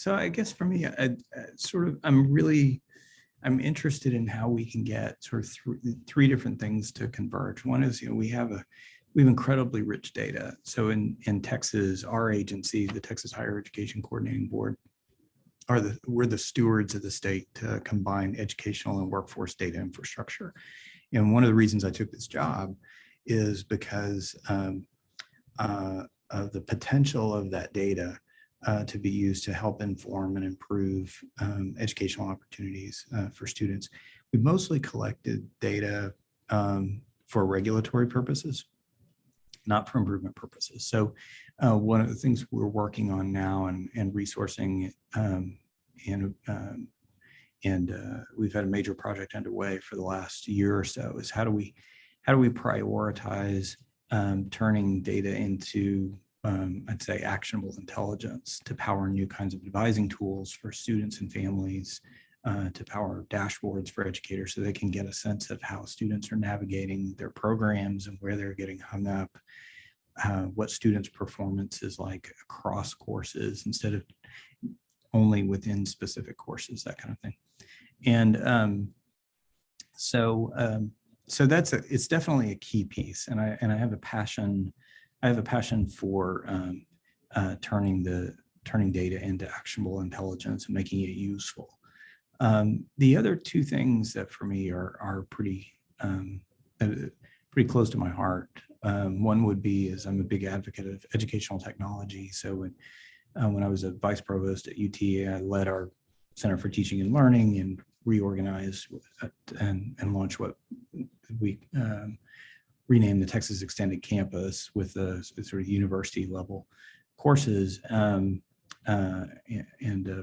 So I guess for me, I'm interested in how we can get sort of three different things to converge. One is, we have incredibly rich data. So in Texas, our agency, the Texas Higher Education Coordinating Board, we're the stewards of the state to combine educational and workforce data infrastructure. And one of the reasons I took this job is because of the potential of that data to be used to help inform and improve educational opportunities for students. We mostly collected data for regulatory purposes, not for improvement purposes. So one of the things we're working on now and resourcing and we've had a major project underway for the last year or so is how do we prioritize turning data into I'd say actionable intelligence to power new kinds of advising tools for students and families, to power dashboards for educators so they can get a sense of how students are navigating their programs and where they're getting hung up, what students' performance is like across courses instead of only within specific courses, that kind of thing. And so it's definitely a key piece, and I have a passion. I have a passion for turning data into actionable intelligence and making it useful. The other two things that for me are pretty close to my heart. One would be is I'm a big advocate of educational technology. So when I was a vice provost at UT, I led our Center for Teaching and Learning and reorganized and launched what we renamed the Texas Extended Campus with the sort of university level courses and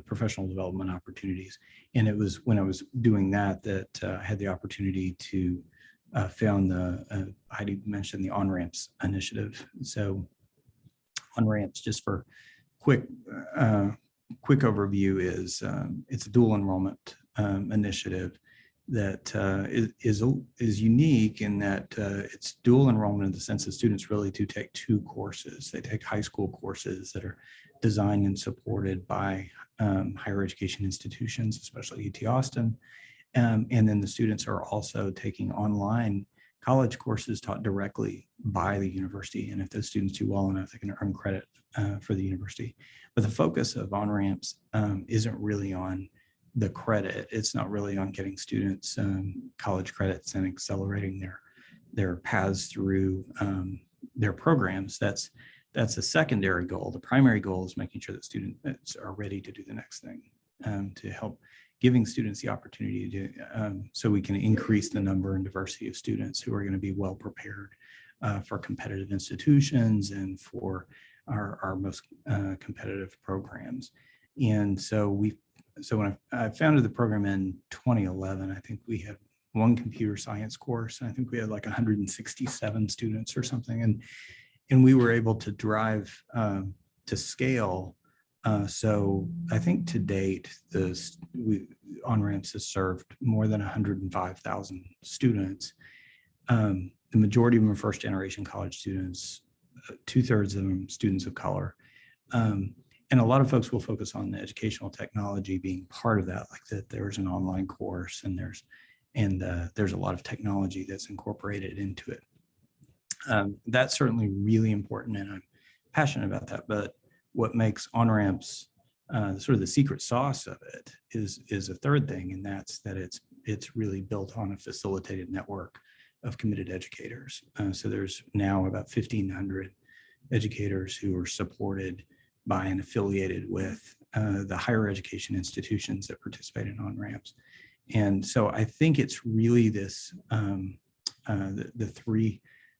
professional development opportunities. And it was when I was doing that I had the opportunity to found Heidi mentioned the On-Ramps initiative. So On-Ramps, just for quick overview, is it's a dual enrollment initiative that is unique in that it's dual enrollment in the sense that students really do take two courses. They take high school courses that are designed and supported by higher education institutions, especially UT Austin. And then the students are also taking online college courses taught directly by the university. And if those students do well enough, they can earn credit for the university. But the focus of On-Ramps isn't really on the credit. It's not really on getting students college credits and accelerating their paths through their programs. That's a secondary goal. The primary goal is making sure that students are ready to do the next thing, to help giving students the opportunity to, so we can increase the number and diversity of students who are going to be well prepared for competitive institutions and for our most competitive programs. And so when I founded the program in 2011, I think we had one computer science course. I think we had like 167 students or something. And we were able to drive to scale. So I think to date, On-Ramps has served more than 105,000 students. The majority of them are first generation college students, 2/3 of them students of color. And a lot of folks will focus on the educational technology being part of that, like that there's an online course and there's a lot of technology that's incorporated into it. That's certainly really important, and I'm passionate about that. But what makes On-Ramps sort of the secret sauce of it is a third thing, and that's that it's really built on a facilitated network of committed educators. So there's now about 1,500 educators who are supported by and affiliated with the higher education institutions that participate in On-Ramps. And so I think it's really this, the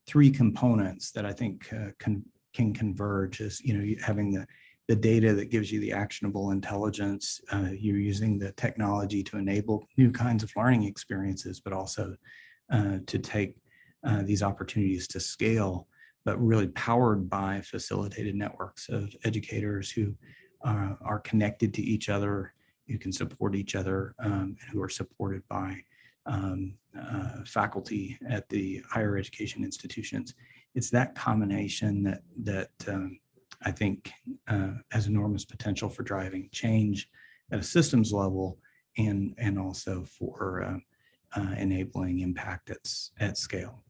three components that I think can converge is, having the data that gives you the actionable intelligence, you're using the technology to enable new kinds of learning experiences, but also to take these opportunities to scale, but really powered by facilitated networks of educators who are connected to each other, who can support each other, and who are supported by faculty at the higher education institutions. It's that combination that I think has enormous potential for driving change at a systems level and also for enabling impact at scale.